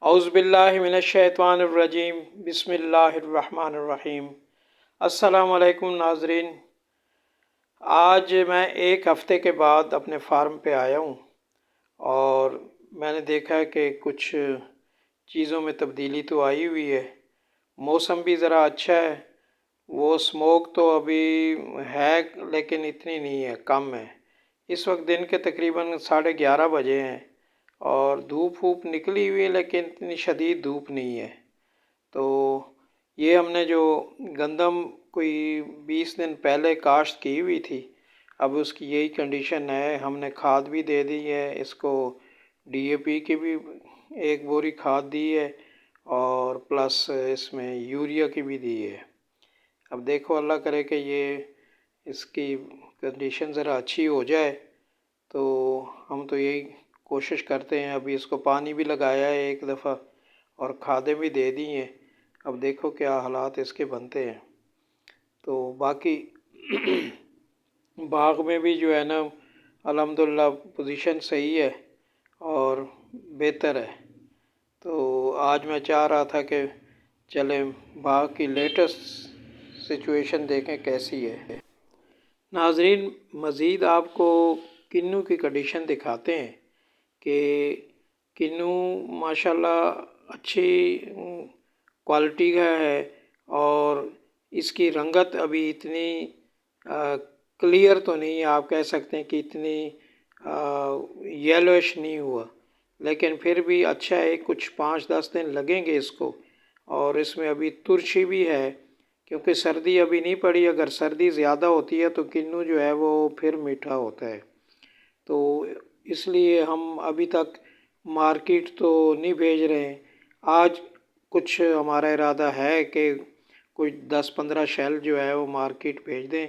اعوذ باللہ من الشیطان الرجیم بسم اللہ الرحمن الرحیم۔ السلام علیکم ناظرین، آج میں ایک ہفتے کے بعد اپنے فارم پہ آیا ہوں اور میں نے دیکھا کہ کچھ چیزوں میں تبدیلی تو آئی ہوئی ہے۔ موسم بھی ذرا اچھا ہے، وہ اسموک تو ابھی ہے لیکن اتنی نہیں ہے، کم ہے۔ اس وقت دن کے تقریباً 11:30 بجے ہیں اور دھوپ ووپ نکلی ہوئی ہے لیکن اتنی شدید دھوپ نہیں ہے۔ تو یہ ہم نے جو گندم کوئی 20 دن پہلے کاشت کی ہوئی تھی، اب اس کی یہی کنڈیشن ہے۔ ہم نے کھاد بھی دے دی ہے، اس کو ڈی اے پی کی بھی 1 بوری کھاد دی ہے اور پلس اس میں یوریا کی بھی دی ہے۔ اب دیکھو اللہ کرے کہ یہ اس کی کنڈیشن ذرا اچھی ہو جائے تو ہم تو یہی کوشش کرتے ہیں۔ ابھی اس کو پانی بھی لگایا ہے 1 دفعہ اور کھادیں بھی دے دی ہیں، اب دیکھو کیا حالات اس کے بنتے ہیں۔ تو باقی باغ میں بھی جو ہے نا الحمدللہ پوزیشن صحیح ہے اور بہتر ہے۔ تو آج میں چاہ رہا تھا کہ چلیں باغ کی لیٹسٹ سچویشن دیکھیں کیسی ہے۔ ناظرین، مزید آپ کو کنو کی کنڈیشن دکھاتے ہیں کہ کنو ماشاءاللہ اچھی کوالٹی کا ہے اور اس کی رنگت ابھی اتنی کلیئر تو نہیں، آپ کہہ سکتے ہیں کہ اتنی یلوش نہیں ہوا، لیکن پھر بھی اچھا ہے۔ کچھ 5-10 دن لگیں گے اس کو، اور اس میں ابھی ترشی بھی ہے کیونکہ سردی ابھی نہیں پڑی۔ اگر سردی زیادہ ہوتی ہے تو کنو جو ہے وہ پھر میٹھا ہوتا ہے، تو اس لیے ہم ابھی تک مارکیٹ تو نہیں بھیج رہے ہیں۔ آج کچھ ہمارا ارادہ ہے کہ کچھ 10-15 شیل جو ہے وہ مارکیٹ بھیج دیں،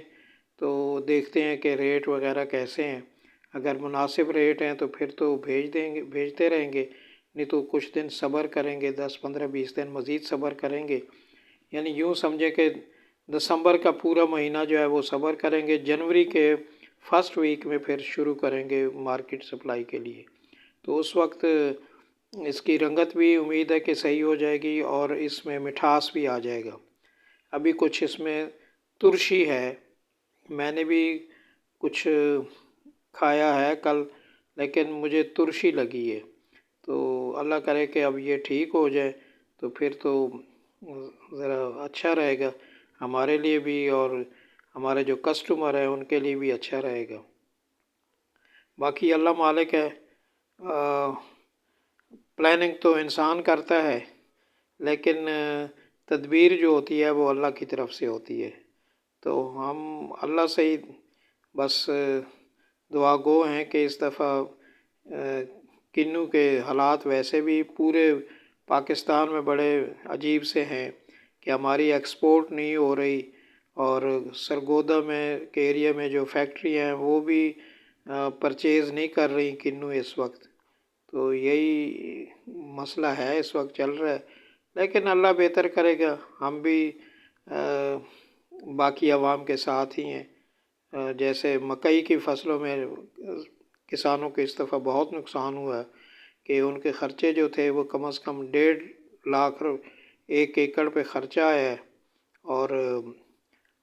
تو دیکھتے ہیں کہ ریٹ وغیرہ کیسے ہیں۔ اگر مناسب ریٹ ہیں تو پھر تو بھیجتے رہیں گے، نہیں تو کچھ دن صبر کریں گے، 10-15-20 دن مزید صبر کریں گے۔ یعنی یوں سمجھے کہ دسمبر کا پورا مہینہ جو ہے وہ صبر کریں گے، جنوری کے فرسٹ ویک میں پھر شروع کریں گے مارکیٹ سپلائی کے لیے۔ تو اس وقت اس کی رنگت بھی امید ہے کہ صحیح ہو جائے گی اور اس میں مٹھاس بھی آ جائے گا۔ ابھی کچھ اس میں ترشی ہے، میں نے بھی کچھ کھایا ہے کل لیکن مجھے ترشی لگی ہے، تو اللہ کرے کہ اب یہ ٹھیک ہو جائے تو پھر تو ذرا اچھا رہے گا ہمارے لیے بھی اور ہمارے جو کسٹمر ہیں ان کے لیے بھی اچھا رہے گا۔ باقی اللہ مالک ہے، پلاننگ تو انسان کرتا ہے لیکن تدبیر جو ہوتی ہے وہ اللہ کی طرف سے ہوتی ہے۔ تو ہم اللہ سے ہی بس دعا گو ہیں کہ اس دفعہ کنو کے حالات ویسے بھی پورے پاکستان میں بڑے عجیب سے ہیں کہ ہماری ایکسپورٹ نہیں ہو رہی، اور سرگودا میں کے ایریا میں جو فیکٹری ہیں وہ بھی پرچیز نہیں کر رہی کنو اس وقت۔ تو یہی مسئلہ ہے اس وقت چل رہا ہے، لیکن اللہ بہتر کرے گا۔ ہم بھی باقی عوام کے ساتھ ہی ہیں۔ جیسے مکئی کی فصلوں میں کسانوں کو اس دفعہ بہت نقصان ہوا ہے کہ ان کے خرچے جو تھے وہ کم از کم 1.5 لاکھ 1 ایکڑ پہ خرچہ آیا ہے اور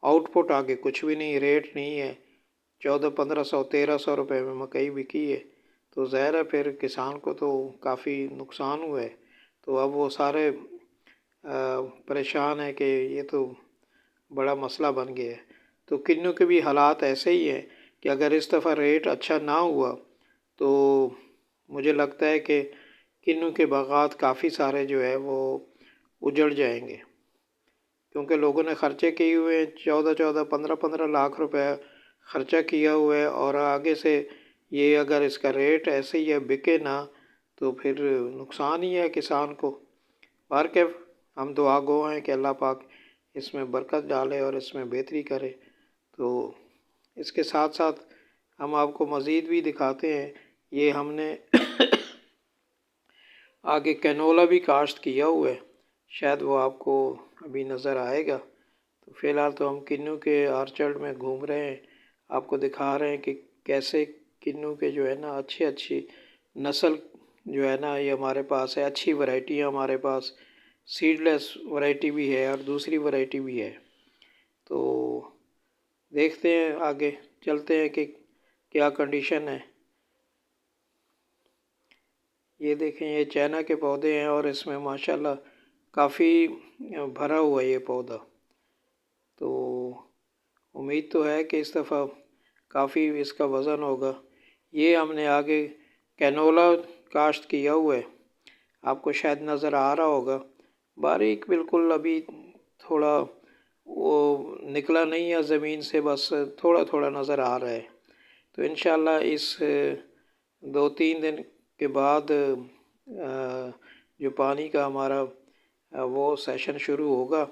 آؤٹ پٹ آگے کچھ بھی نہیں، ریٹ نہیں ہے۔ 1400-1500-1300 روپے میں مکئی بکی ہے، تو ظاہر ہے پھر کسان کو تو کافی نقصان ہوا ہے۔ تو اب وہ سارے پریشان ہیں کہ یہ تو بڑا مسئلہ بن گیا ہے۔ تو کنو کے بھی حالات ایسے ہی ہیں کہ اگر اس دفعہ ریٹ اچھا نہ ہوا تو مجھے لگتا ہے کہ کنو کے باغات کافی سارے جو ہے وہ اجڑ جائیں گے، کیونکہ لوگوں نے خرچے کیے ہوئے ہیں، 14-15 لاکھ روپے خرچہ کیا ہوا ہے، اور آگے سے یہ اگر اس کا ریٹ ایسے ہی ہے بکے نہ تو پھر نقصان ہی ہے کسان کو۔ بہرکیف ہم دعا گو ہیں کہ اللہ پاک اس میں برکت ڈالے اور اس میں بہتری کرے۔ تو اس کے ساتھ ساتھ ہم آپ کو مزید بھی دکھاتے ہیں، یہ ہم نے آگے کینولا بھی کاشت کیا ہوا ہے، شاید وہ آپ کو ابھی نظر آئے گا۔ تو فی الحال تو ہم کنو کے آرچرڈ میں گھوم رہے ہیں، آپ کو دکھا رہے ہیں کہ کیسے کنو کے جو ہے نا اچھی نسل جو ہے نا یہ ہمارے پاس ہے، اچھی ورائٹی ہے ہمارے پاس، سیڈ لیس ورائٹی بھی ہے اور دوسری ورائٹی بھی ہے۔ تو دیکھتے ہیں آگے چلتے ہیں کہ کیا کنڈیشن ہے۔ یہ دیکھیں یہ چائنا کے پودے ہیں اور اس میں ماشاءاللہ کافی بھرا ہوا ہے یہ پودا، تو امید تو ہے کہ اس دفعہ کافی اس کا وزن ہوگا۔ یہ ہم نے آگے کینولا کاشت کیا ہوا ہے، آپ کو شاید نظر آ رہا ہوگا، باریک بالکل، ابھی تھوڑا وہ نکلا نہیں ہے زمین سے، بس تھوڑا تھوڑا نظر آ رہا ہے۔ تو انشاءاللہ اس 2-3 دن کے بعد جو پانی کا ہمارا وہ سیشن شروع ہوگا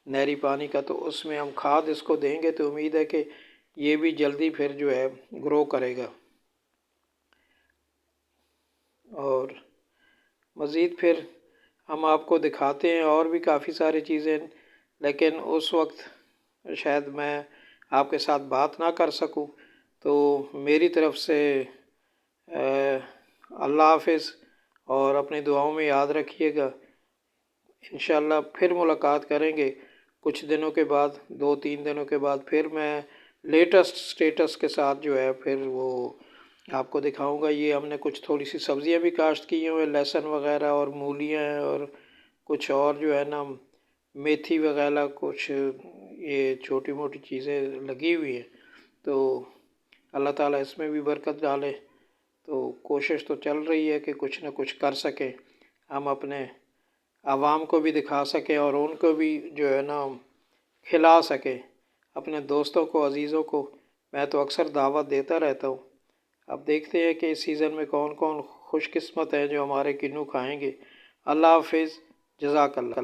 نہری پانی کا، تو اس میں ہم کھاد اس کو دیں گے، تو امید ہے کہ یہ بھی جلدی پھر جو ہے گرو کرے گا۔ اور مزید پھر ہم آپ کو دکھاتے ہیں اور بھی کافی ساری چیزیں، لیکن اس وقت شاید میں آپ کے ساتھ بات نہ کر سکوں، تو میری طرف سے اللہ حافظ، اور اپنی دعاؤں میں یاد رکھیے گا۔ انشاءاللہ پھر ملاقات کریں گے کچھ دنوں کے بعد، 2-3 دنوں کے بعد پھر میں لیٹسٹ سٹیٹس کے ساتھ جو ہے پھر وہ آپ کو دکھاؤں گا۔ یہ ہم نے کچھ تھوڑی سی سبزیاں بھی کاشت کی ہوئے، لہسن وغیرہ اور مولیاں ہیں، اور کچھ اور جو ہے نا میتھی وغیرہ، کچھ یہ چھوٹی موٹی چیزیں لگی ہوئی ہیں، تو اللہ تعالیٰ اس میں بھی برکت ڈالے۔ تو کوشش تو چل رہی ہے کہ کچھ نہ کچھ کر سکیں، ہم اپنے عوام کو بھی دکھا سکیں اور ان کو بھی جو ہے نا کھلا سکیں، اپنے دوستوں کو، عزیزوں کو۔ میں تو اکثر دعوت دیتا رہتا ہوں، اب دیکھتے ہیں کہ اس سیزن میں کون کون خوش قسمت ہیں جو ہمارے کنو کھائیں گے۔ اللہ حافظ، جزاک اللہ۔